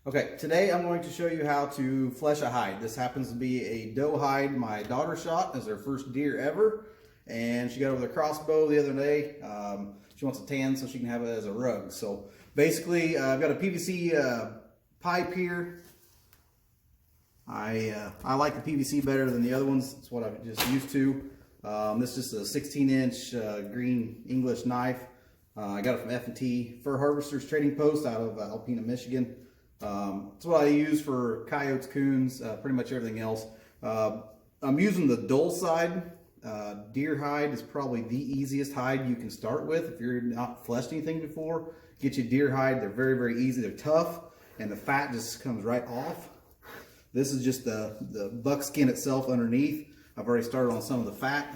Okay, today I'm going to show you how to flesh a hide. This happens to be a doe hide my daughter shot as her first deer ever, and she got it with a crossbow the other day. She wants a tan so she can have it as a rug. So basically, I've got a PVC pipe here. I like the PVC better than the other ones. It's what I'm just used to. This is just a 16-inch green English knife. I got it from F&T Fur Harvesters Trading Post out of Alpena, Michigan. It's what I use for coyotes, coons, pretty much everything else. I'm using the dull side. Deer hide is probably the easiest hide you can start with if you're not fleshed anything before. Get you deer hide. They're very, very easy. They're tough, and the fat just comes right off. This is just the buckskin itself underneath. I've already started on some of the fat.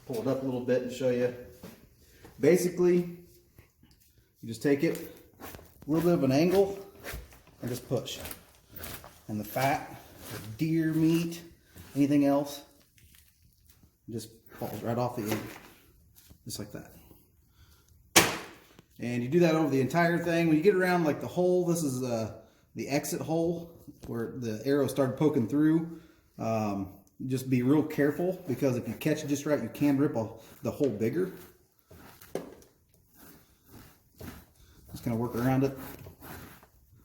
Pull it up a little bit and show you. Basically, you just take it a little bit of an angle and just push. And the fat, the deer meat, anything else, just falls right off the end, just like that. And you do that over the entire thing. When you get around like the hole, this is the exit hole where the arrow started poking through. Just be real careful, because if you catch it just right, you can rip the hole bigger. Just gonna work around it.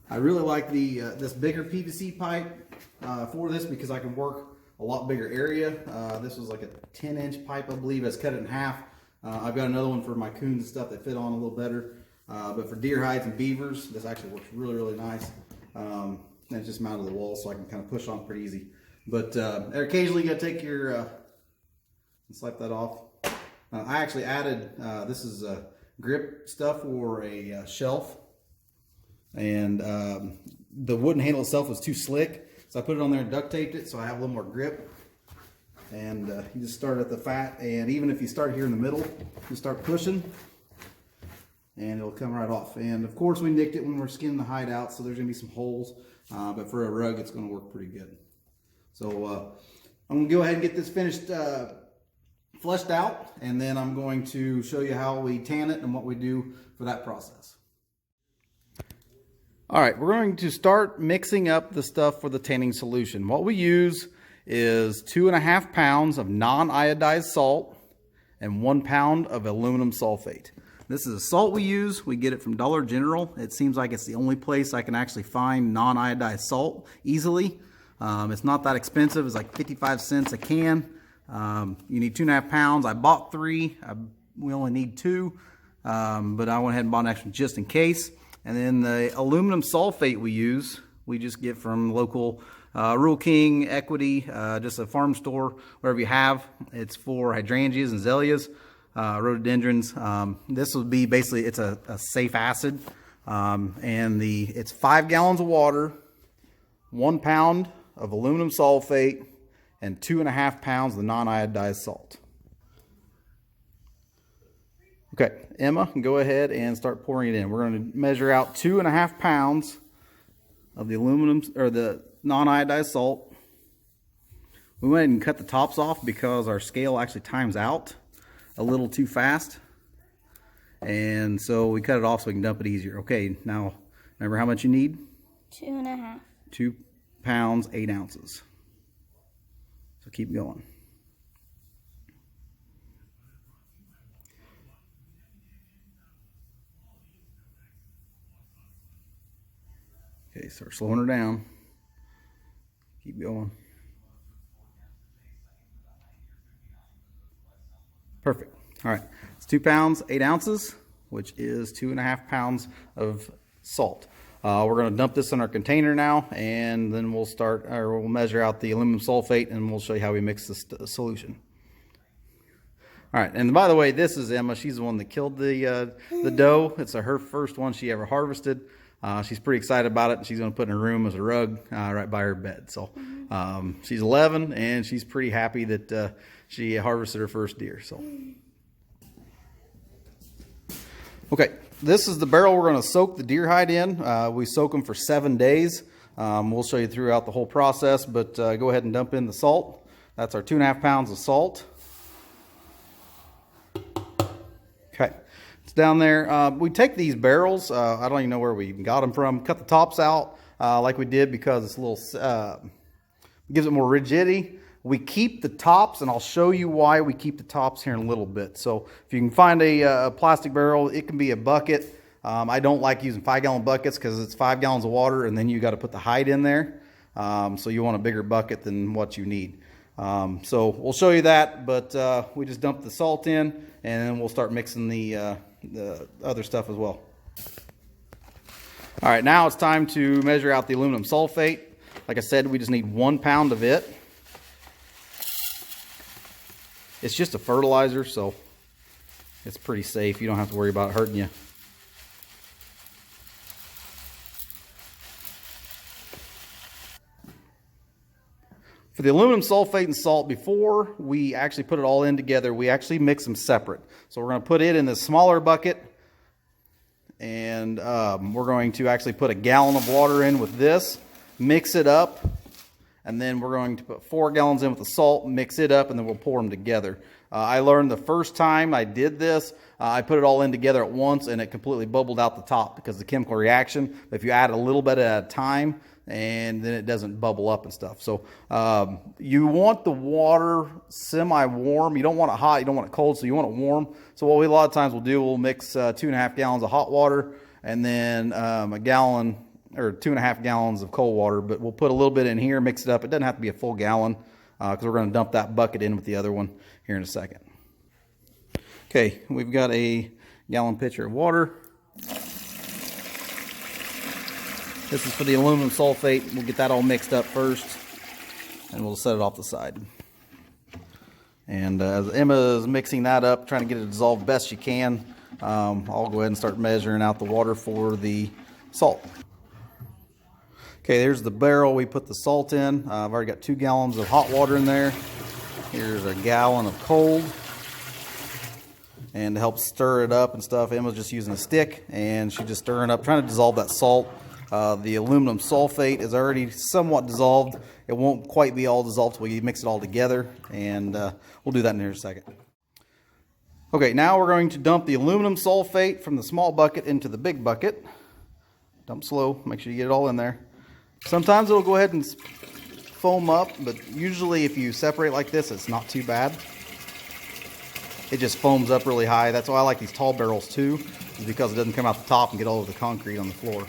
I really like the this bigger PVC pipe for this, because I can work a lot bigger area. This was like a 10-inch pipe, I believe. I just cut it in half. I've got another one for my coons and stuff that fit on a little better. But for deer hides and beavers, this actually works really, really nice. And it's just mounted to the wall, so I can kind of push on pretty easy. But occasionally you gotta take your and slap that off. I actually added this is grip stuff for a shelf, and the wooden handle itself was too slick, so I put it on there and duct taped it so I have a little more grip. And you just start at the fat, and even if you start here in the middle, you start pushing and it'll come right off. And of course we nicked it when we're skinning the hide out, so there's gonna be some holes, but for a rug it's gonna work pretty good. So I'm gonna go ahead and get this finished fleshed out, and then I'm going to show you how we tan it and what we do for that process. All right, we're going to start mixing up the stuff for the tanning solution. What we use is 2.5 pounds of non-iodized salt and 1 pound of aluminum sulfate. This is a salt we use. We get it from Dollar General. It seems like it's the only place I can actually find non-iodized salt easily. It's not that expensive. It's like 55 cents a can. You need 2.5 pounds. I bought 3. We only need 2, but I went ahead and bought an extra just in case. And then the aluminum sulfate we use, we just get from local Rural King, Equity, just a farm store, wherever you have. It's for hydrangeas and azaleas, rhododendrons. This would be basically, it's a safe acid, and it's 5 gallons of water, 1 pound of aluminum sulfate, and 2.5 pounds of the non-iodized salt. Okay, Emma, go ahead and start pouring it in. We're going to measure out 2.5 pounds of the aluminum, or the non-iodized salt. We went ahead and cut the tops off because our scale actually times out a little too fast, and so we cut it off so we can dump it easier. Okay, now remember how much you need? 2.5. 2 pounds, 8 ounces. So keep going. Okay, start slowing her down. Keep going. Perfect. All right, it's 2 pounds, 8 ounces, which is 2.5 pounds of salt. We're going to dump this in our container now, and then we'll measure out the aluminum sulfate, and we'll show you how we mix this solution. All right, and by the way, this is Emma. She's the one that killed the doe. It's her first one she ever harvested. She's pretty excited about it, and she's going to put it in her room as a rug right by her bed. So she's 11, and she's pretty happy that she harvested her first deer. So okay, this is the barrel we're going to soak the deer hide in. We soak them for 7 days. We'll show you throughout the whole process, but go ahead and dump in the salt. That's our 2.5 pounds of salt. Okay, It's down there. We take these barrels. I don't even know where we got them from. Cut the tops out like we did because it's a little, gives it more rigidity. We keep the tops, and I'll show you why we keep the tops here in a little bit. So if you can find a plastic barrel, it can be a bucket. I don't like using 5-gallon buckets because it's 5 gallons of water, and then you got to put the hide in there. So you want a bigger bucket than what you need. So we'll show you that, but we just dump the salt in, and then we'll start mixing the other stuff as well. All right, now it's time to measure out the aluminum sulfate. Like I said, we just need 1 pound of it. It's just a fertilizer, so it's pretty safe. You don't have to worry about it hurting you. For the aluminum sulfate and salt, before we actually put it all in together, we actually mix them separate. So we're going to put it in the smaller bucket, and we're going to actually put 1 gallon of water in with this, mix it up, and then we're going to put 4 gallons in with the salt, mix it up, and then we'll pour them together. I learned the first time I did this, I put it all in together at once, and it completely bubbled out the top because of the chemical reaction. But if you add a little bit at a time, and then it doesn't bubble up and stuff. So you want the water semi-warm. You don't want it hot, you don't want it cold, so you want it warm. So what we a lot of times will do, we'll mix 2.5 gallons of hot water, and then 1 gallon or 2.5 gallons of cold water, but we'll put a little bit in here, mix it up. It doesn't have to be a full gallon because we're going to dump that bucket in with the other one here in a second. Okay, we've got a gallon pitcher of water. This is for the aluminum sulfate. We'll get that all mixed up first, and we'll set it off the side. And as Emma is mixing that up, trying to get it dissolved best you can, I'll go ahead and start measuring out the water for the salt. Okay, there's the barrel we put the salt in. I've already got 2 gallons of hot water in there. Here's 1 gallon of cold. And to help stir it up and stuff, Emma's just using a stick, and she's just stirring up, trying to dissolve that salt. The aluminum sulfate is already somewhat dissolved. It won't quite be all dissolved till you mix it all together, and we'll do that in here in a second. Okay, now we're going to dump the aluminum sulfate from the small bucket into the big bucket. Dump slow, make sure you get it all in there. Sometimes it'll go ahead and foam up, but usually if you separate like this, it's not too bad. It just foams up really high. That's why I like these tall barrels too, is because it doesn't come out the top and get all over the concrete on the floor.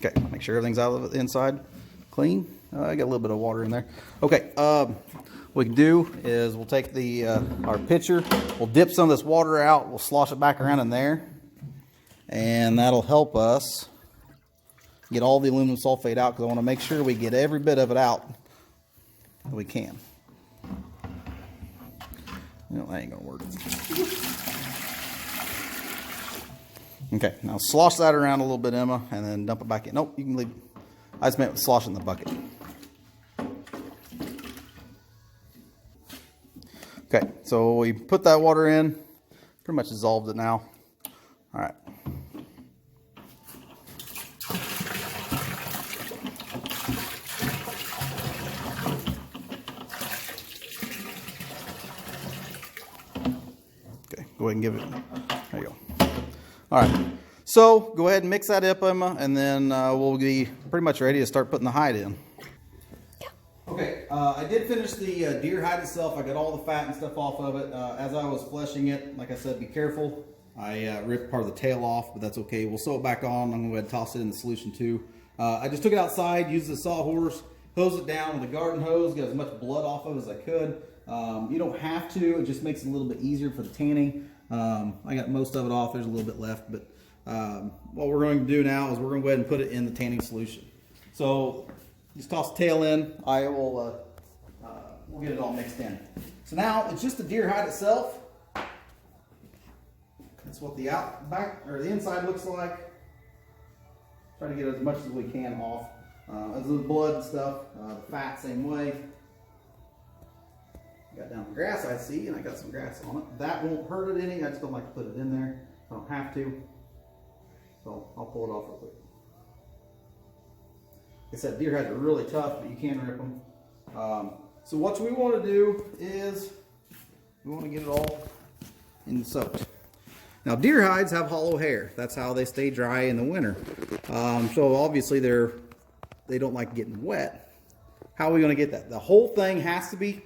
Okay, make sure everything's out of the inside clean. I got a little bit of water in there. Okay, what we can do is we'll take the our pitcher, we'll dip some of this water out, we'll slosh it back around in there, and that'll help us get all the aluminum sulfate out, because I want to make sure we get every bit of it out that we can. No, that ain't gonna work. Okay, now slosh that around a little bit, Emma, and then dump it back in. Nope, you can leave. I just meant slosh it in the bucket. Okay, so we put that water in, pretty much dissolved it now. All right. Okay, go ahead and give it, there you go. All right, so go ahead and mix that up, Emma, and then we'll be pretty much ready to start putting the hide in. Okay, I did finish the deer hide itself. I got all the fat and stuff off of it. As I was fleshing it, like I said, be careful. I ripped part of the tail off, but that's okay. We'll sew it back on. I'm going to go ahead and toss it in the solution too. I just took it outside, used the sawhorse, hose it down with a garden hose, got as much blood off of it as I could. You don't have to. It just makes it a little bit easier for the tanning. I got most of it off. There's a little bit left, but what we're going to do now is we're going to go ahead and put it in the tanning solution. So just toss the tail in. I will we'll get it all mixed in. So now it's just the deer hide itself. That's what the back or the inside looks like. Try to get as much as we can off. As the blood and stuff, the fat same way. Got down the grass I see, and I got some grass on it. That won't hurt it any. I just don't like to put it in there. I don't have to. So I'll pull it off real quick. Like I said, deer hides are really tough, but you can rip them. So what we want to do is we want to get it all and soaked. Now deer hides have hollow hair. That's how they stay dry in the winter. So obviously they don't like getting wet. How are we going to get that? The whole thing has to be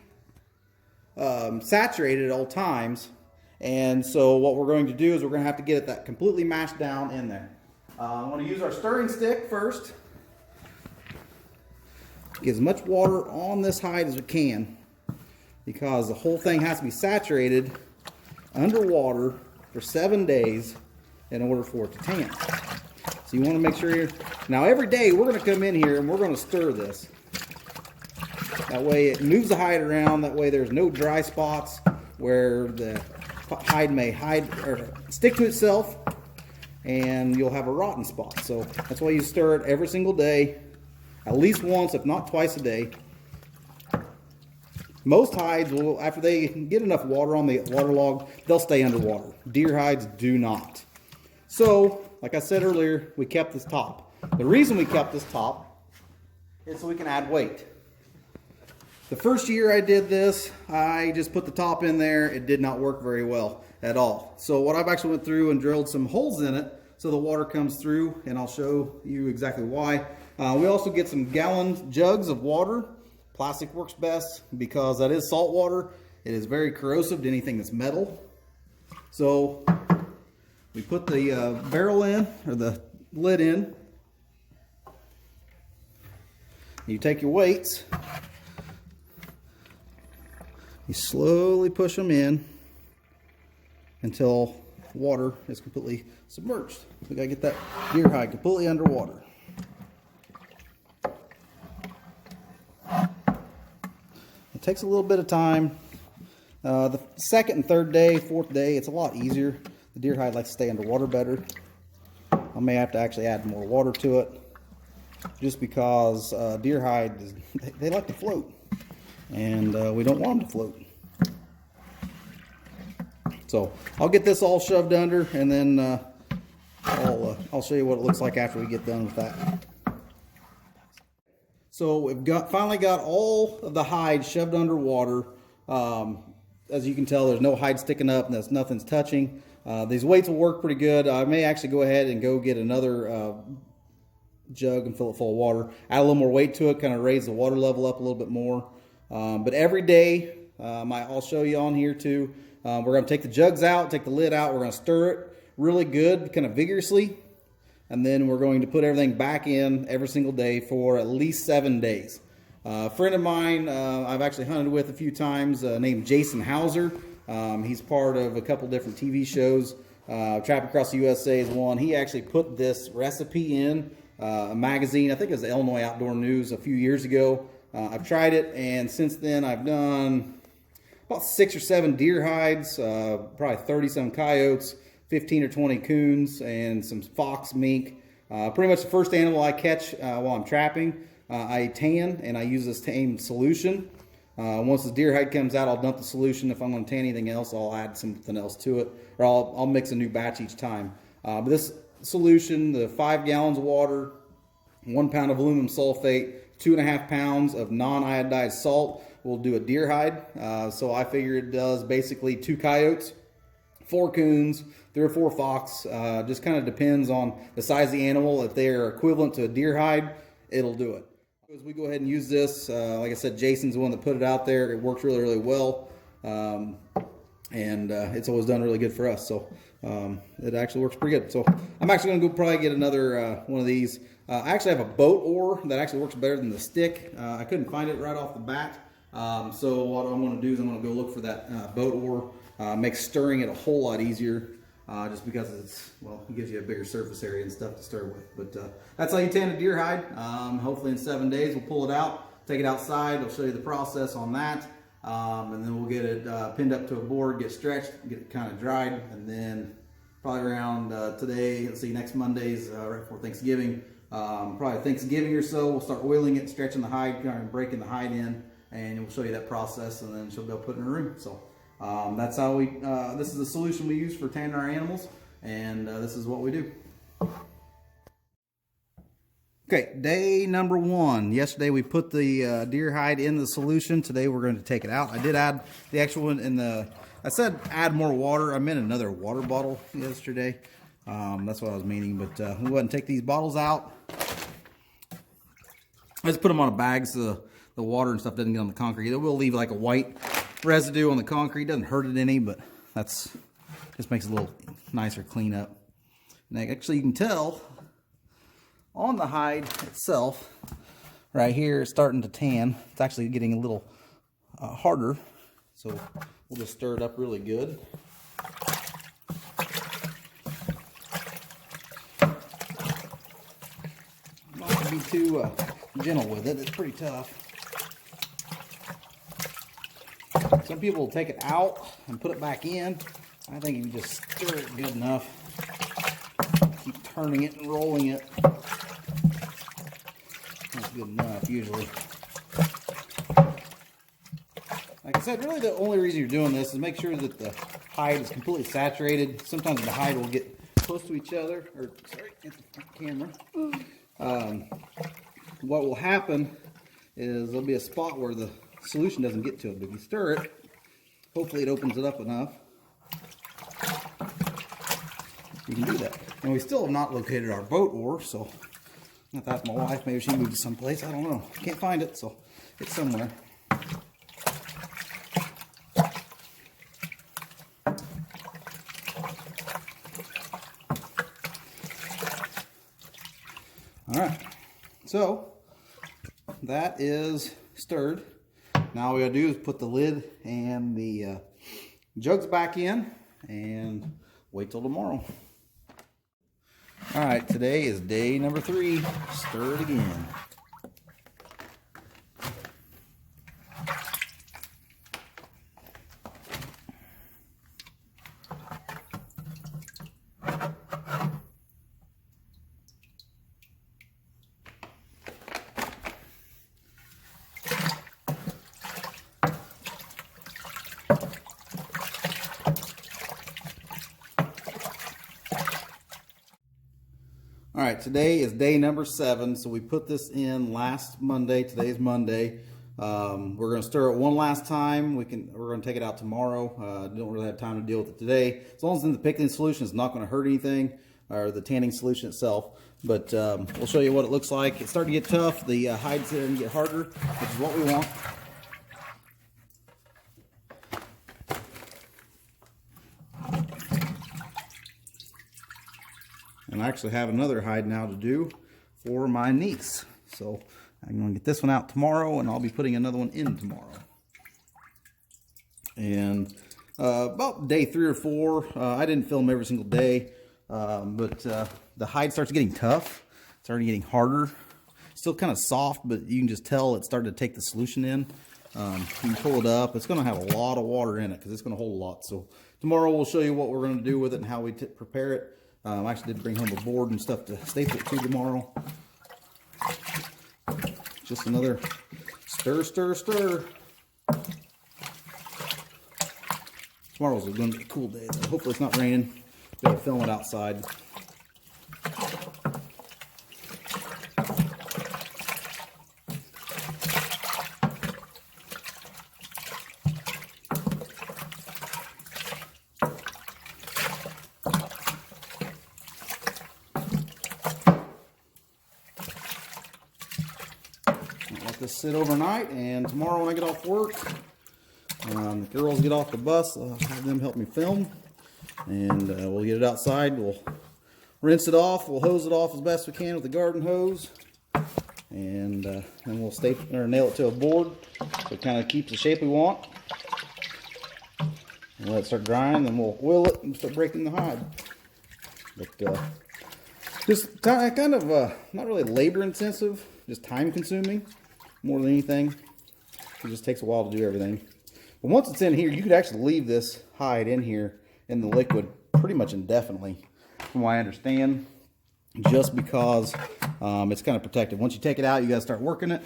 saturated at all times. And so what we're going to do is we're going to have to get that completely mashed down in there. I'm going to use our stirring stick first. Get as much water on this hide as we can, because the whole thing has to be saturated underwater for 7 days in order for it to tan. So you want to make sure now every day we're going to come in here and we're going to stir this. That way it moves the hide around. That way there's no dry spots where the hide may stick to itself, and you'll have a rotten spot. So that's why you stir it every single day, at least once, if not twice a day. Most hides will, after they get enough water on the waterlog, they'll stay underwater. Deer hides do not. So, like I said earlier, we kept this top. The reason we kept this top is so we can add weight. The first year I did this, I just put the top in there. It did not work very well at all. So what I've actually went through and drilled some holes in it so the water comes through, and I'll show you exactly why. We also get some gallon jugs of water. Plastic works best because that is salt water. It is very corrosive to anything that's metal. So we put the barrel in, or the lid in. You take your weights. You slowly push them in until water is completely submerged. We gotta get that deer hide completely underwater. It takes a little bit of time. The second and third day, fourth day, it's a lot easier. The deer hide likes to stay underwater better. I may have to actually add more water to it, just because deer hide, they like to float. And we don't want them to float. So I'll get this all shoved under, and then I'll show you what it looks like after we get done with that. So we've finally got all of the hide shoved underwater. As you can tell, there's no hide sticking up, and nothing's touching. These weights will work pretty good. I may actually go ahead and go get another jug and fill it full of water. Add a little more weight to it, kind of raise the water level up a little bit more. But every day, I'll show you on here too, we're going to take the jugs out, take the lid out, we're going to stir it really good, kind of vigorously, and then we're going to put everything back in every single day for at least 7 days. A friend of mine I've actually hunted with a few times, named Jason Hauser. He's part of a couple different TV shows. Trapping Across the USA is one. He actually put this recipe in a magazine, I think it was the Illinois Outdoor News, a few years ago. I've tried it, and since then I've done about 6 or 7 deer hides, probably 30 some coyotes, 15 or 20 coons, and some fox, mink. Pretty much the first animal I catch while I'm trapping, I tan, and I use this tame solution. Once the deer hide comes out, I'll dump the solution. If I'm going to tan anything else, I'll add something else to it, or I'll mix a new batch each time. But this solution, the 5 gallons of water, 1 pound of aluminum sulfate, 2.5 pounds of non-iodized salt will do a deer hide. So I figure it does basically 2 coyotes, 4 coons, 3 or 4 fox. Just kind of depends on the size of the animal. If they are equivalent to a deer hide, it'll do it. As we go ahead and use this, like I said, Jason's the one that put it out there. It works really, really well. And it's always done really good for us. So it actually works pretty good. So I'm actually going to go probably get another one of these. I actually have a boat oar that actually works better than the stick. I couldn't find it right off the bat. So what I'm going to do is I'm going to go look for that boat oar. Makes stirring it a whole lot easier. Just because it gives you a bigger surface area and stuff to stir with. But that's how you tan a deer hide. Hopefully in 7 days we'll pull it out, take it outside. I'll show you the process on that. And then we'll get it pinned up to a board, get stretched, get it kind of dried, and then probably around today, let's see, next Monday's right before Thanksgiving, probably Thanksgiving or so, we'll start oiling it, stretching the hide, kind of breaking the hide in, and we'll show you that process, and then she'll be able to put it in her room. So that's how this is the solution we use for tanning our animals, and this is what we do. Okay, day number 1. Yesterday we put the deer hide in the solution. Today we're going to take it out. I did add the actual one in the, I said add more water. I meant another water bottle yesterday. That's what I was meaning, but we'll go ahead and take these bottles out. I just put them on a bag so the water and stuff doesn't get on the concrete. It will leave like a white residue on the concrete. Doesn't hurt it any, but that's just makes it a little nicer cleanup. And actually you can tell on the hide itself, right here, it's starting to tan. It's actually getting a little harder, so we'll just stir it up really good. Not to be too gentle with it. It's pretty tough. Some people will take it out and put it back in. I think if you just stir it good enough, keep turning it and rolling it, that's good enough usually. Like I said, really the only reason you're doing this is make sure that the hide is completely saturated. Sometimes the hide will get close to each other, or sorry, get the camera. What will happen is there'll be a spot where the solution doesn't get to it, but if you stir it, hopefully it opens it up enough. You can do that. And we still have not located our boat oar, so I have to ask my wife, maybe she moved to someplace, I don't know. Can't find it, so it's somewhere. Alright, so that is stirred. Now all we gotta do is put the lid and the jugs back in and wait till tomorrow. Alright, today is day number 3. Stir it again. Alright, today is day number 7, so we put this in last Monday. Today's Monday. We're going to stir it one last time. We're going to take it out tomorrow. Don't really have time to deal with it today. As long as it's in the pickling solution, it's not going to hurt anything, or the tanning solution itself. But we'll show you what it looks like. It's starting to get tough. The hide's starting to get harder, which is what we want. And I actually have another hide now to do for my niece. So I'm going to get this one out tomorrow, and I'll be putting another one in tomorrow. And about day 3 or 4, I didn't film every single day, but the hide starts getting tough. It's already getting harder. Still kind of soft, but you can just tell it's starting to take the solution in. You can pull it up. It's going to have a lot of water in it because it's going to hold a lot. So tomorrow we'll show you what we're going to do with it and how we prepare it. I actually did bring home a board and stuff to staple it to tomorrow. Just another stir, stir, stir. Tomorrow's going to be a cool day, though. Hopefully it's not raining. Be able to film it outside. Let this sit overnight, and tomorrow when I get off work, the girls get off the bus, I'll have them help me film, and we'll get it outside. We'll rinse it off, we'll hose it off as best we can with the garden hose, and then we'll staple or nail it to a board so it kind of keeps the shape we want. And let it start drying, then we'll oil it and start breaking the hide. But just kind of not really labor intensive, just time consuming more than anything. It just takes a while to do everything. But once it's in here, you could actually leave this hide in here in the liquid pretty much indefinitely, from what I understand, just because it's kind of protected. Once you take it out, you got to start working it.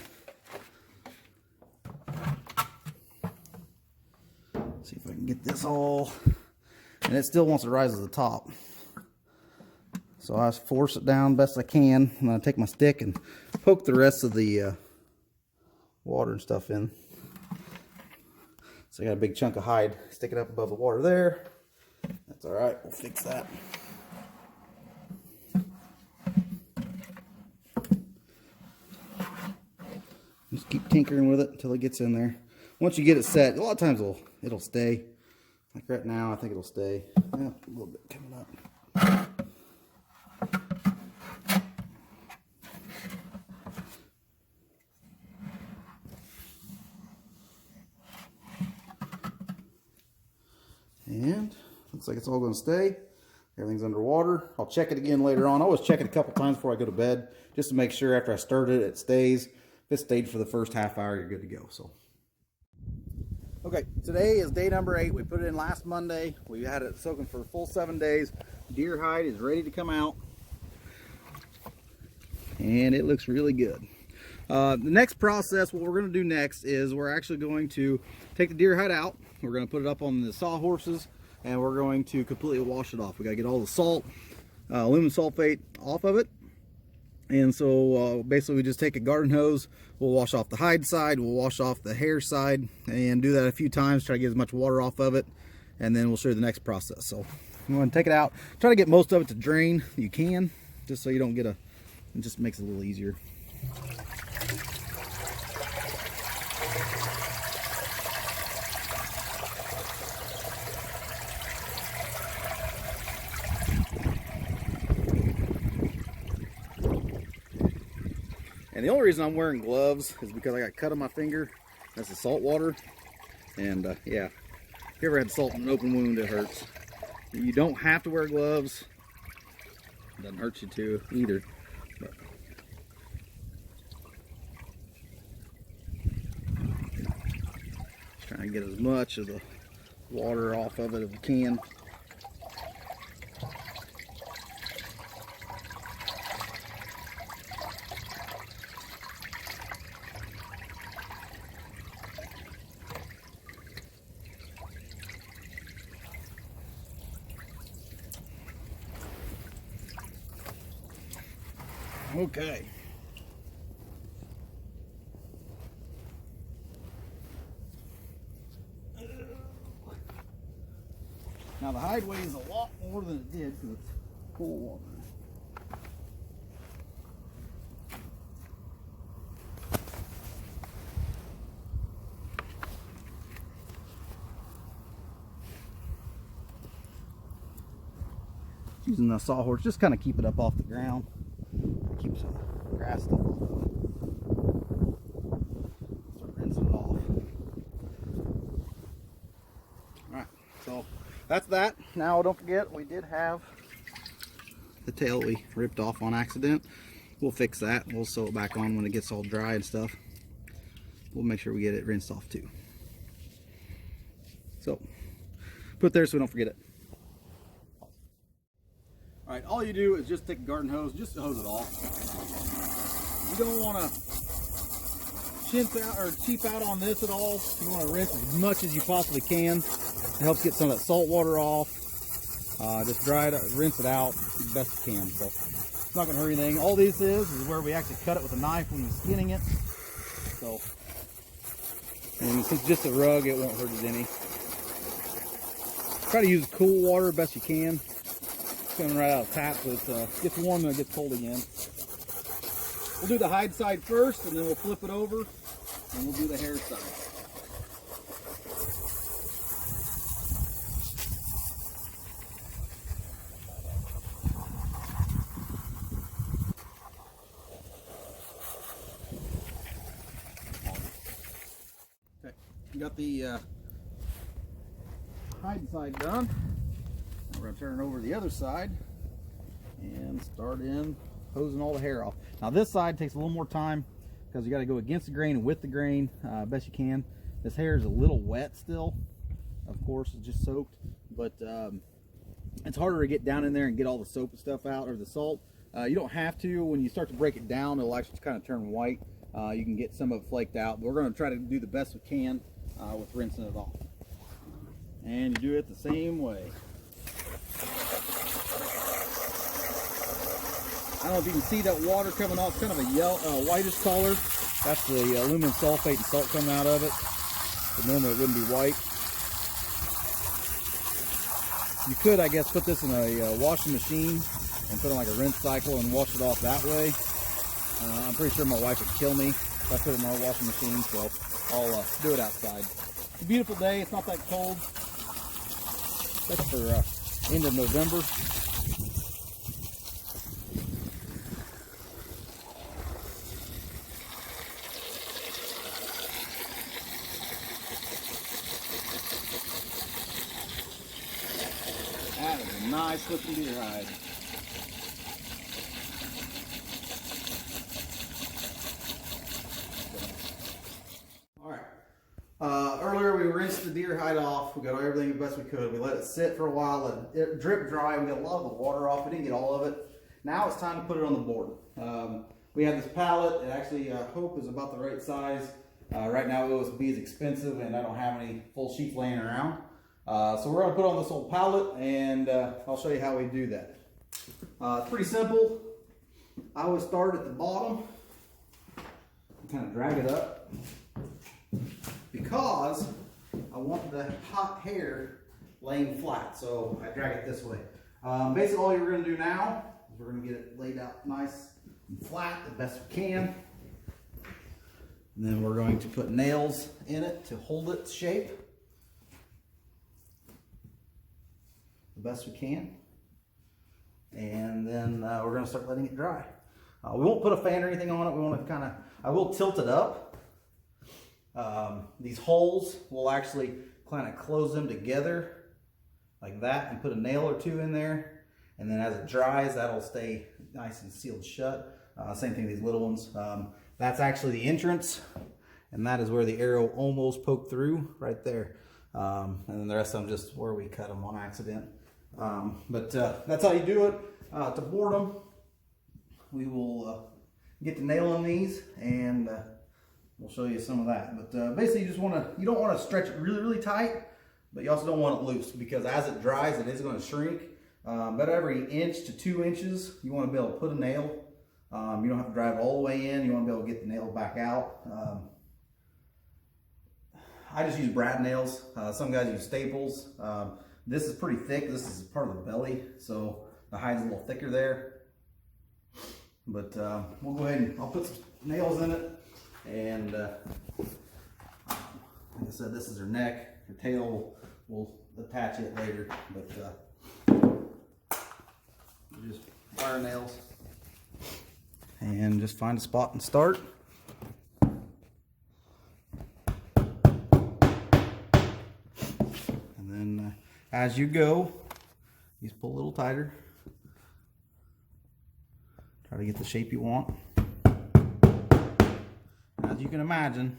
See if I can get this all, and it still wants to rise to the top. So I force it down best I can. I'm going to take my stick and poke the rest of the water and stuff in. So I got a big chunk of hide sticking up above the water there. That's all right, we'll fix that. Just keep tinkering with it until it gets in there. Once you get it set, a lot of times it'll stay. Like right now, I think it'll stay. Yeah, a little bit coming up. And looks like it's all going to stay. Everything's underwater. I'll check it again later on. I always check it a couple times before I go to bed, just to make sure after I stirred it, it stays. If it stayed for the first half hour, you're good to go. So, okay, today is day number 8. We put it in last Monday. We had it soaking for a full 7 days. Deer hide is ready to come out, and it looks really good. The next process, what we're going to do next is we're actually going to take the deer hide out. We're going to put it up on the sawhorses, and we're going to completely wash it off. We got to get all the salt, aluminum sulfate off of it. And so basically we just take a garden hose, we'll wash off the hide side, we'll wash off the hair side, and do that a few times, try to get as much water off of it, and then we'll show you the next process. So you want to take it out, try to get most of it to drain. You can, just so you don't get it just makes it a little easier. And the only reason I'm wearing gloves is because I got cut on my finger. That's the salt water. And yeah, if you ever had salt in an open wound, it hurts. You don't have to wear gloves. It doesn't hurt you to either. But just trying to get as much of the water off of it as we can. Okay. Now the hide weighs a lot more than it did because it's cold water. Using the sawhorse, just kind of keep it up off the ground. Keeps the grass stuff off. Start rinsing it off. Alright, so that's that. Now don't forget, we did have the tail we ripped off on accident. We'll fix that. We'll sew it back on when it gets all dry and stuff. We'll make sure we get it rinsed off too. So, put it there so we don't forget it. Alright, all you do is just take a garden hose, just hose it off. You don't want to chimp out or cheap out on this at all. You want to rinse as much as you possibly can. It helps get some of that salt water off. Just dry it, rinse it out as best you can. So it's not going to hurt anything. All this is where we actually cut it with a knife when you're skinning it. So, and since it's just a rug, it won't hurt it any. Try to use cool water best you can. Coming right out of the tap, so it gets warm and it gets cold again. We'll do the hide side first, and then we'll flip it over, and we'll do the hair side. Okay, we got the hide side done. We're going to turn it over to the other side and start in hosing all the hair off. Now this side takes a little more time because you got to go against the grain and with the grain best you can. This hair is a little wet still, of course, it's just soaked, but it's harder to get down in there and get all the soap and stuff out, or the salt. You don't have to. When you start to break it down, it'll actually kind of turn white. You can get some of it flaked out, but we're going to try to do the best we can with rinsing it off. And you do it the same way. don't know if you can see that water coming off, kind of a yellow, whitish color. That's the aluminum sulfate and salt coming out of it. But normally it wouldn't be white. You could, I guess, put this in a washing machine and put on like a rinse cycle and wash it off that way. I'm pretty sure my wife would kill me if I put it in our washing machine, so I'll do it outside. It's a beautiful day. It's not that cold. That's for end of November. That is a nice looking deer hide. Earlier we rinsed the deer hide off. We got everything the best we could. We let it sit for a while, let it drip dry. We got a lot of the water off. We didn't get all of it. Now it's time to put it on the board. We have this pallet. It actually, I hope, is about the right size. Right now OSB is expensive and I don't have any full sheets laying around. So we're going to put on this old pallet and I'll show you how we do that. It's pretty simple. I would start at the bottom and kind of drag it up, because I want the hot hair laying flat, so I drag it this way. Basically all you're going to do now is we're going to get it laid out nice and flat the best we can. And then we're going to put nails in it to hold its shape the best we can. And then we're going to start letting it dry. We won't put a fan or anything on it. We want to kind of, I will tilt it up. These holes, we'll actually kind of close them together like that and put a nail or two in there. And then as it dries, that'll stay nice and sealed shut. Same thing with these little ones. That's actually the entrance, and that is where the arrow almost poked through right there. And then the rest of them just where we cut them on accident. But that's how you do it. To board them, we will get to nailing these, and we'll show you some of that. But basically, you don't want to stretch it really, really tight, but you also don't want it loose, because as it dries, it is going to shrink. About every inch to 2 inches, you want to be able to put a nail. You don't have to drive it all the way in. You want to be able to get the nail back out. I just use brad nails. Some guys use staples. This is pretty thick. This is part of the belly, so the hide's a little thicker there. But we'll go ahead and I'll put some nails in it. And like I said, this is her neck. Her tail, we'll attach it later. But just wire nails. And just find a spot and start. And then as you go, you just pull a little tighter. Try to get the shape you want. As you can imagine,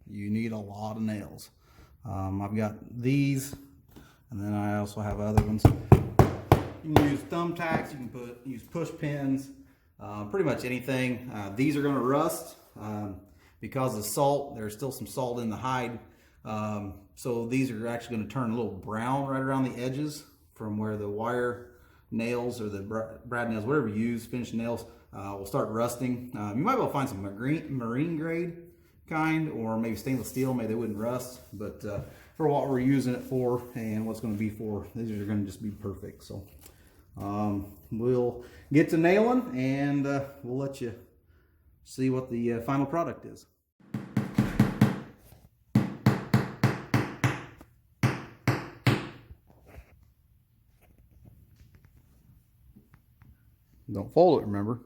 you need a lot of nails. I've got these, and then I also have other ones. You can use thumbtacks, you can use push pins. Pretty much anything. These are going to rust because of salt. There's still some salt in the hide. So these are actually going to turn a little brown right around the edges from where the wire nails or the brad nails, whatever you use, finish nails, will start rusting. You might be able to find some marine grade kind, or maybe stainless steel. Maybe they wouldn't rust. But for what we're using it for and what's going to be for, these are going to just be perfect. So we'll get to nailing, and we'll let you see what the final product is. Don't fold it, remember.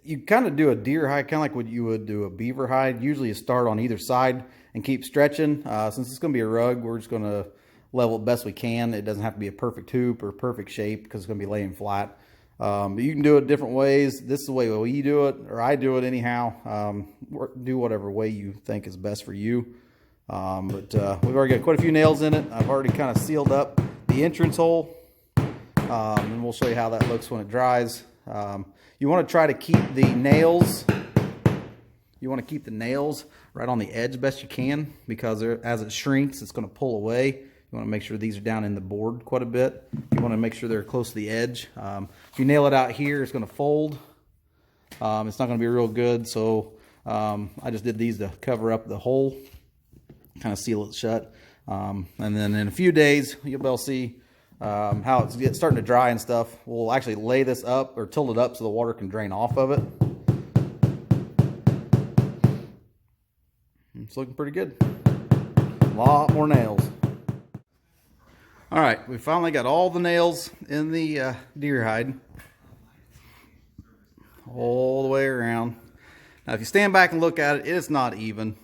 You kind of do a deer hide, kind of like what you would do a beaver hide. Usually you start on either side and keep stretching. Since it's going to be a rug, we're just going to level it best we can. It doesn't have to be a perfect hoop or perfect shape because it's going to be laying flat. But you can do it different ways. This is the way we do it, or I do it anyhow. Do whatever way you think is best for you. But we've already got quite a few nails in it. I've already kind of sealed up the entrance hole. And we'll show you how that looks when it dries. You want to try to keep the nails. You want to keep the nails right on the edge best you can, because as it shrinks, it's going to pull away. You want to make sure these are down in the board quite a bit. You want to make sure they're close to the edge. If you nail it out here, it's going to fold. It's not going to be real good, so I just did these to cover up the hole, kind of seal it shut. And then in a few days, you'll be able to see how it's starting to dry and stuff. We'll actually lay this up or tilt it up so the water can drain off of it. It's looking pretty good. A lot more nails. All right, we finally got all the nails in the deer hide. All the way around. Now, if you stand back and look at it, it is not even.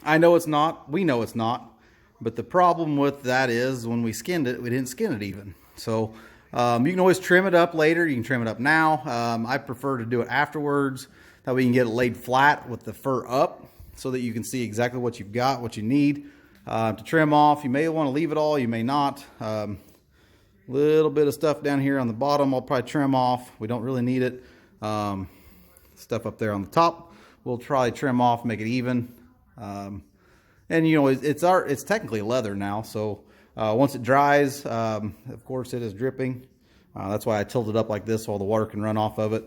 I know it's not. We know it's not. But the problem with that is when we skinned it, we didn't skin it even. So you can always trim it up later. You can trim it up now. I prefer to do it afterwards. That way you can get it laid flat with the fur up so that you can see exactly what you've got, what you need to trim off. You may want to leave it all. You may not. Little bit of stuff down here on the bottom I'll probably trim off. We don't really need it. Stuff up there on the top we'll try trim off, make it even. And you know, it's technically leather now, so once it dries, of course it is dripping. That's why I tilt it up like this so all the water can run off of it.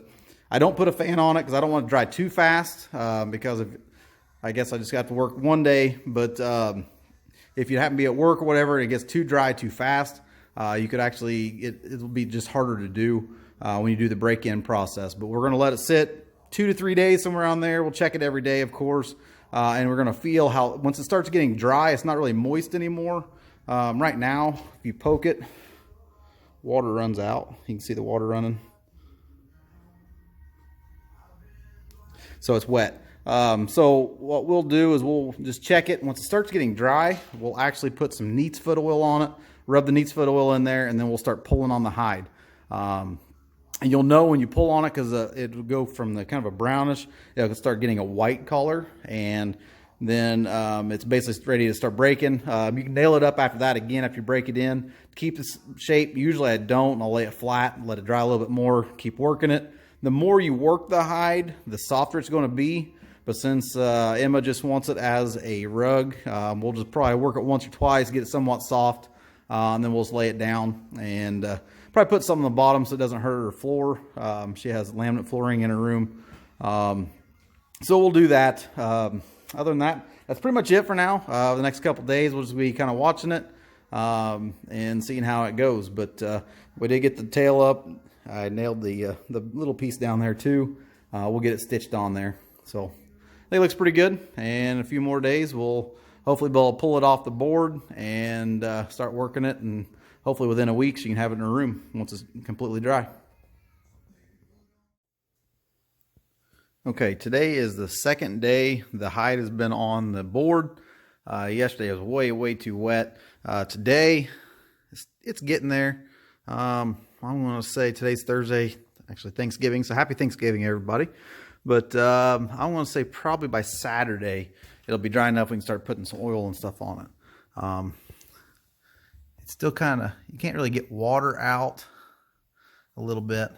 I don't put a fan on it because I don't want to dry too fast, because I guess I just got to work one day. But if you happen to be at work or whatever and it gets too dry too fast, you could actually, it'll be just harder to do when you do the break-in process. But we're going to let it sit 2 to 3 days, somewhere around there. We'll check it every day, of course. And we're going to feel how, once it starts getting dry, it's not really moist anymore. Right now, if you poke it, water runs out. You can see the water running. So it's wet. So what we'll do is we'll just check it. Once it starts getting dry, we'll actually put some neat's foot oil on it, rub the neat's foot oil in there, and then we'll start pulling on the hide. And you'll know when you pull on it because it will go from the kind of a brownish, it'll start getting a white color, and then it's basically ready to start breaking. You can nail it up after that again after you break it in. Keep this shape. Usually I don't. I'll lay it flat, let it dry a little bit more, keep working it. The more you work the hide, the softer it's going to be. But since Emma just wants it as a rug, we'll just probably work it once or twice, get it somewhat soft, and then we'll just lay it down and probably put some on the bottom so it doesn't hurt her floor. She has laminate flooring in her room. So we'll do that. Other than that, that's pretty much it for now. The next couple days we'll just be kind of watching it and seeing how it goes. But we did get the tail up. I nailed the little piece down there too. We'll get it stitched on there. So I think it looks pretty good. And a few more days we'll hopefully be able to pull it off the board and start working it, and hopefully within a week she can have it in her room once it's completely dry. Okay, today is the second day the hide has been on the board. Yesterday it was way too wet. Today it's getting there. I'm going to say today's Thursday, actually Thanksgiving, so happy Thanksgiving everybody. But I want to say probably by Saturday it'll be dry enough we can start putting some oil and stuff on it. It's still kind of, you can't really get water out a little bit,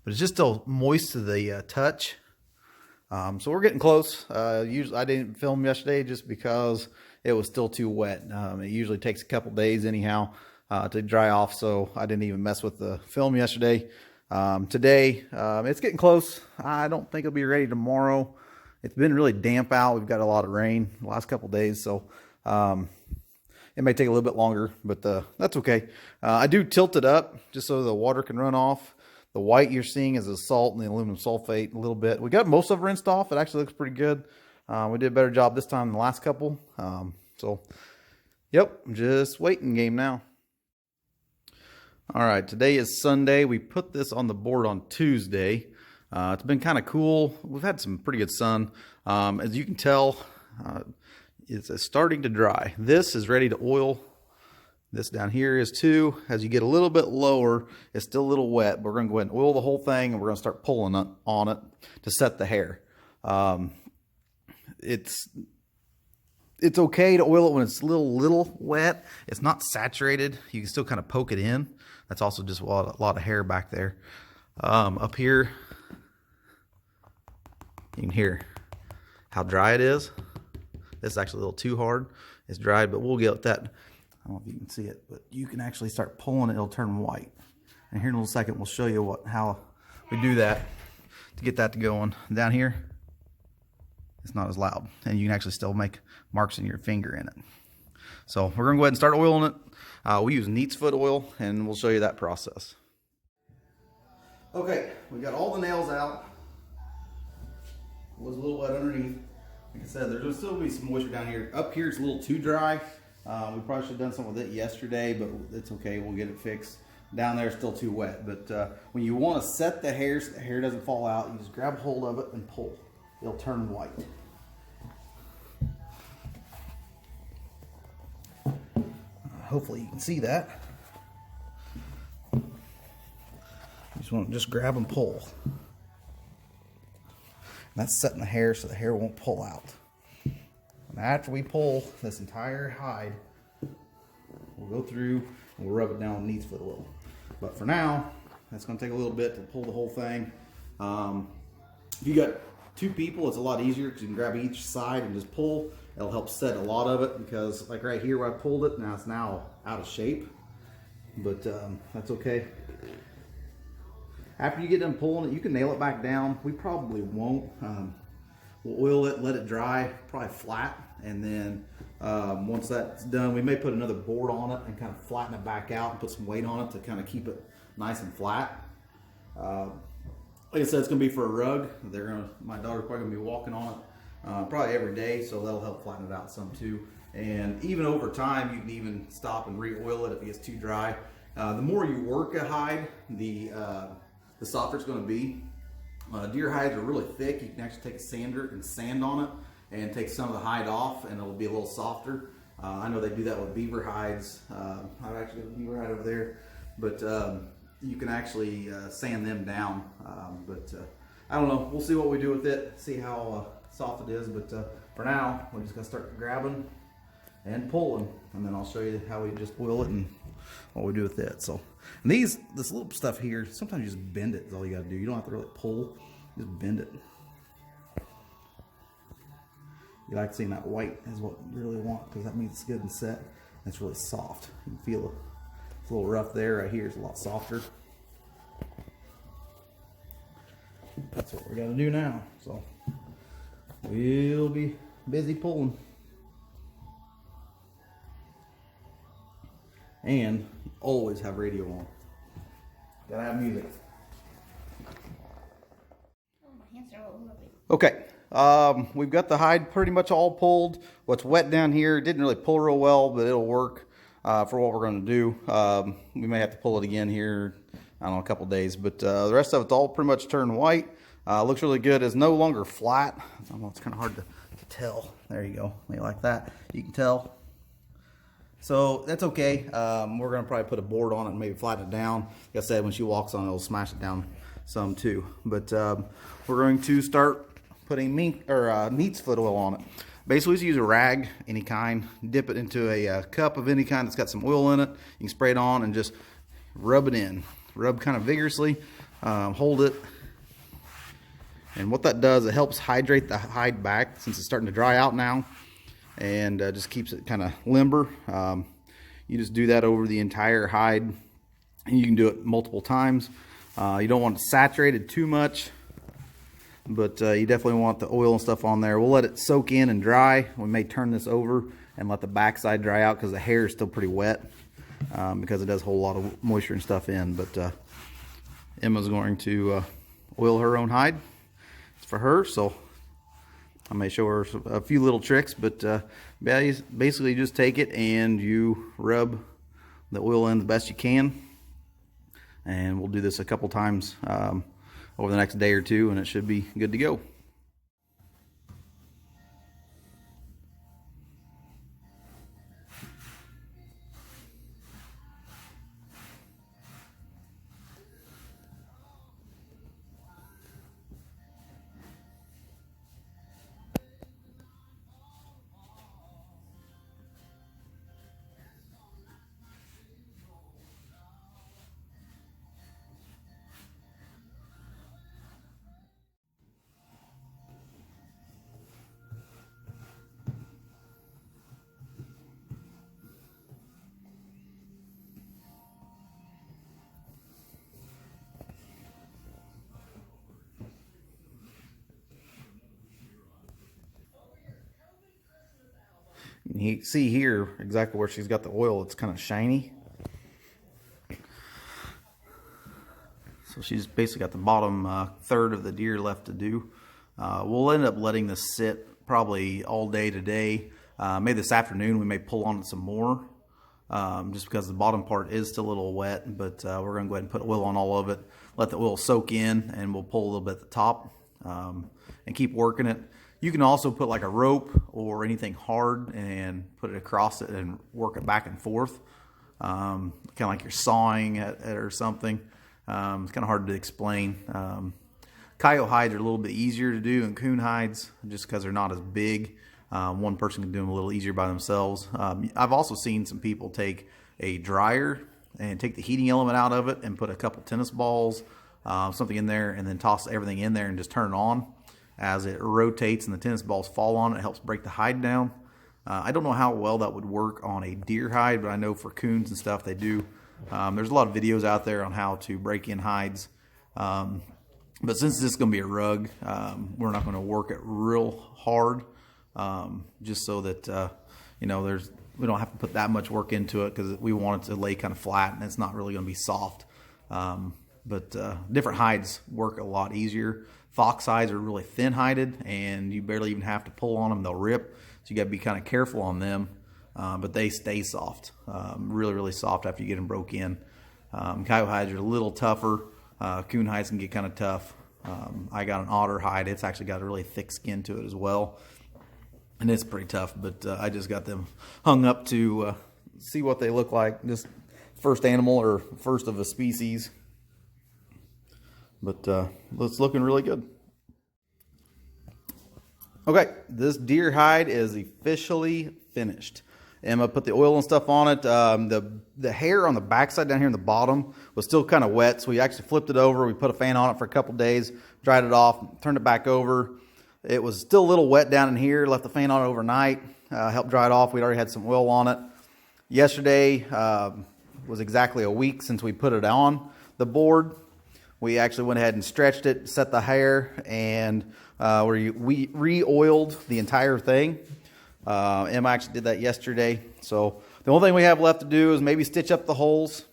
but it's just still moist to the touch. So we're getting close. Usually I didn't film yesterday just because it was still too wet. It usually takes a couple days anyhow to dry off, so I didn't even mess with the film yesterday. Today it's getting close. I don't think it'll be ready tomorrow. It's been really damp out. We've got a lot of rain the last couple days, so it may take a little bit longer, but that's okay. I do tilt it up just so the water can run off. The white you're seeing is the salt and the aluminum sulfate a little bit. We got most of it rinsed off. It actually looks pretty good. We did a better job this time than the last couple. So, yep, just waiting game now. All right, today is Sunday. We put this on the board on Tuesday. It's been kind of cool. We've had some pretty good sun. As you can tell, it's starting to dry. This is ready to oil. This down here is too. As you get a little bit lower, it's still a little wet. But we're going to go ahead and oil the whole thing, and we're going to start pulling on it to set the hair. It's okay to oil it when it's a little wet. It's not saturated. You can still kind of poke it in. That's also just a lot of hair back there. Up here, you can hear how dry it is. This is actually a little too hard. It's dried, but we'll get that I don't know if you can see it, but you can actually start pulling it, it'll turn white. And here in a little second, we'll show you how we do that to get that to going. Down here, it's not as loud, and you can actually still make marks in your finger in it. So we're gonna go ahead and start oiling it. We use neat's foot oil, and we'll show you that process. Okay, we got all the nails out. It was a little wet underneath. Like I said, there's gonna still be some moisture down here. Up here, it's a little too dry. We probably should have done something with it yesterday, but it's okay, we'll get it fixed. Down there, it's still too wet. But when you want to set the hair so the hair doesn't fall out, you just grab hold of it and pull. It'll turn white. Hopefully you can see that. You just want to just grab and pull. And that's setting the hair so the hair won't pull out. And after we pull this entire hide, we'll go through and we'll rub it down with neat's foot oil. But for now, that's going to take a little bit to pull the whole thing. If you got 2 people, it's a lot easier because you can grab each side and just pull. It'll help set a lot of it, because like right here where I pulled it, now it's now out of shape. But that's okay. After you get done pulling it, you can nail it back down. We probably won't. We'll oil it, let it dry, probably flat, and then once that's done, we may put another board on it and kind of flatten it back out and put some weight on it to kind of keep it nice and flat. Like I said, it's going to be for a rug. My daughter's probably going to be walking on it probably every day, so that'll help flatten it out some too. And even over time, you can even stop and re-oil it if it gets too dry. The more you work a hide, the softer it's going to be. Deer hides are really thick. You can actually take a sander and sand on it and take some of the hide off, and it'll be a little softer. I know they do that with beaver hides. I've actually got a beaver hide over there, but you can actually sand them down. I don't know. We'll see what we do with it, see how soft it is. But for now, we're just gonna start grabbing and pulling, and then I'll show you how we just oil it and what we do with it. So, and this little stuff here, sometimes you just bend it is all you gotta do. You don't have to really pull, just bend it. You like seeing that white is what you really want, because that means it's good and set. And it's really soft. You can feel it's a little rough there. Right here is a lot softer. That's what we're gonna do now. So we'll be busy pulling. And always have radio on. Gotta have music. Oh, my hands are all over me. Okay, we've got the hide pretty much all pulled. What's wet down here didn't really pull real well, but it'll work for what we're going to do. We may have to pull it again here, I don't know, a couple days, but the rest of it's all pretty much turned white. Looks really good. It's no longer flat. I don't know, it's kind of hard to tell. There you go, maybe like that. You can tell. So that's okay. We're going to probably put a board on it and maybe flatten it down. Like I said, when she walks on it, it'll smash it down some too. But we're going to start putting neat's foot oil on it. Basically, just use a rag, any kind, dip it into a cup of any kind that's got some oil in it. You can spray it on and just rub it in. Rub kind of vigorously, hold it. And what that does, it helps hydrate the hide back since it's starting to dry out now, and just keeps it kind of limber. You just do that over the entire hide, and you can do it multiple times. You don't want it saturated too much, but you definitely want the oil and stuff on there. We'll let it soak in and dry. We may turn this over and let the backside dry out because the hair is still pretty wet, because it does hold a lot of moisture and stuff in. But Emma's going to oil her own hide. It's for her, so I may show her a few little tricks, but basically just take it and you rub the oil in the best you can. And we'll do this a couple times over the next day or two, and it should be good to go. you see here exactly where she's got the oil. It's kind of shiny. So she's basically got the bottom third of the deer left to do. We'll end up letting this sit probably all day today. Maybe this afternoon we may pull on it some more, just because the bottom part is still a little wet. But we're going to go ahead and put oil on all of it, let the oil soak in, and we'll pull a little bit at the top and keep working it. You can also put like a rope or anything hard and put it across it and work it back and forth, kind of like you're sawing it or something. It's kind of hard to explain. Coyote hides are a little bit easier to do than coon hides just because they're not as big. One person can do them a little easier by themselves. I've also seen some people take a dryer and take the heating element out of it and put a couple tennis balls, something in there, and then toss everything in there and just turn it on. As it rotates and the tennis balls fall on it, it helps break the hide down. I don't know how well that would work on a deer hide, but I know for coons and stuff they do. There's a lot of videos out there on how to break in hides. But since this is going to be a rug, we're not going to work it real hard, just so that we don't have to put that much work into it, because we want it to lay kind of flat and it's not really going to be soft. But different hides work a lot easier. Fox hides are really thin hided, and you barely even have to pull on them; they'll rip. So you got to be kind of careful on them. But they stay soft, really, really soft after you get them broke in. Coyote hides are a little tougher. Coon hides can get kind of tough. I got an otter hide. It's actually got a really thick skin to it as well, and it's pretty tough. But I just got them hung up to see what they look like. Just first animal or first of a species. But it's looking really good. Okay, this deer hide is officially finished. Emma put the oil and stuff on it. The hair on the backside down here in the bottom was still kind of wet, so we actually flipped it over. We put a fan on it for a couple days, dried it off, turned it back over. It was still a little wet down in here. Left the fan on it overnight, helped dry it off. We'd already had some oil on it. Yesterday was exactly a week since we put it on the board. We actually went ahead and stretched it, set the hair, and we re-oiled the entire thing. Emma actually did that yesterday. So the only thing we have left to do is maybe stitch up the holes.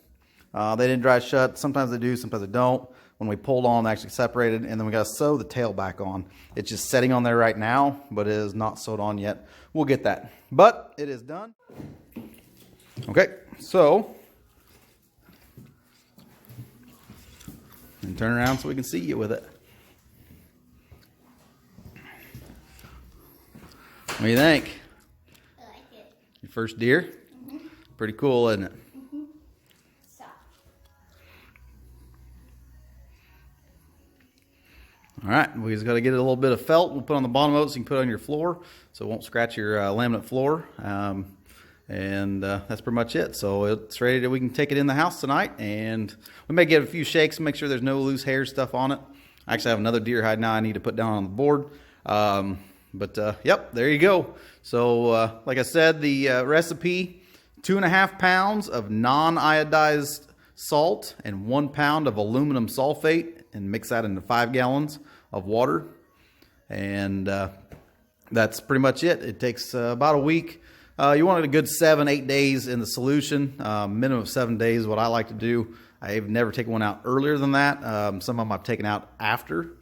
They didn't dry shut. Sometimes they do, sometimes they don't. When we pulled on, they actually separated, and then we got to sew the tail back on. It's just setting on there right now, but it is not sewed on yet. We'll get that. But it is done. Okay, so and turn around so we can see you with it. What do you think? I like it. Your first deer? Mm-hmm. Pretty cool, isn't it? Mm-hmm. Soft. All right, we just got to get a little bit of felt. We'll put on the bottom of it so you can put it on your floor so it won't scratch your laminate floor. That's pretty much it. So it's ready to, we can take it in the house tonight, and we may give it a few shakes and make sure there's no loose hair stuff on it. I actually have another deer hide now I need to put down on the board. Yep, there you go. So like I said, the recipe, 2.5 pounds of non-iodized salt and 1 pound of aluminum sulfate, and mix that into 5 gallons of water. And that's pretty much it. It takes about a week. You want it a good 7-8 days in the solution. Minimum of 7 days is what I like to do. I've never taken one out earlier than that. Some of them I've taken out after.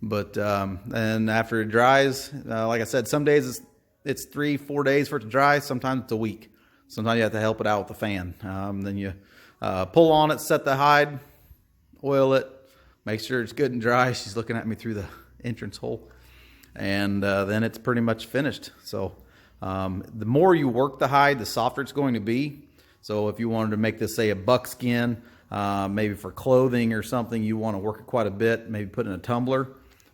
But and after it dries, like I said, some days it's 3-4 days for it to dry. Sometimes it's a week. Sometimes you have to help it out with the fan. Then you pull on it, set the hide, oil it, make sure it's good and dry. She's looking at me through the entrance hole. And then it's pretty much finished. So the more you work the hide, the softer it's going to be. So if you wanted to make this, say, a buckskin, maybe for clothing or something, you want to work it quite a bit, maybe put in a tumbler.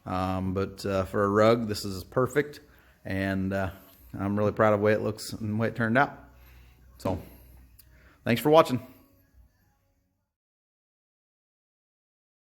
But for a rug, this is perfect. And I'm really proud of the way it looks and the way it turned out. So thanks for watching.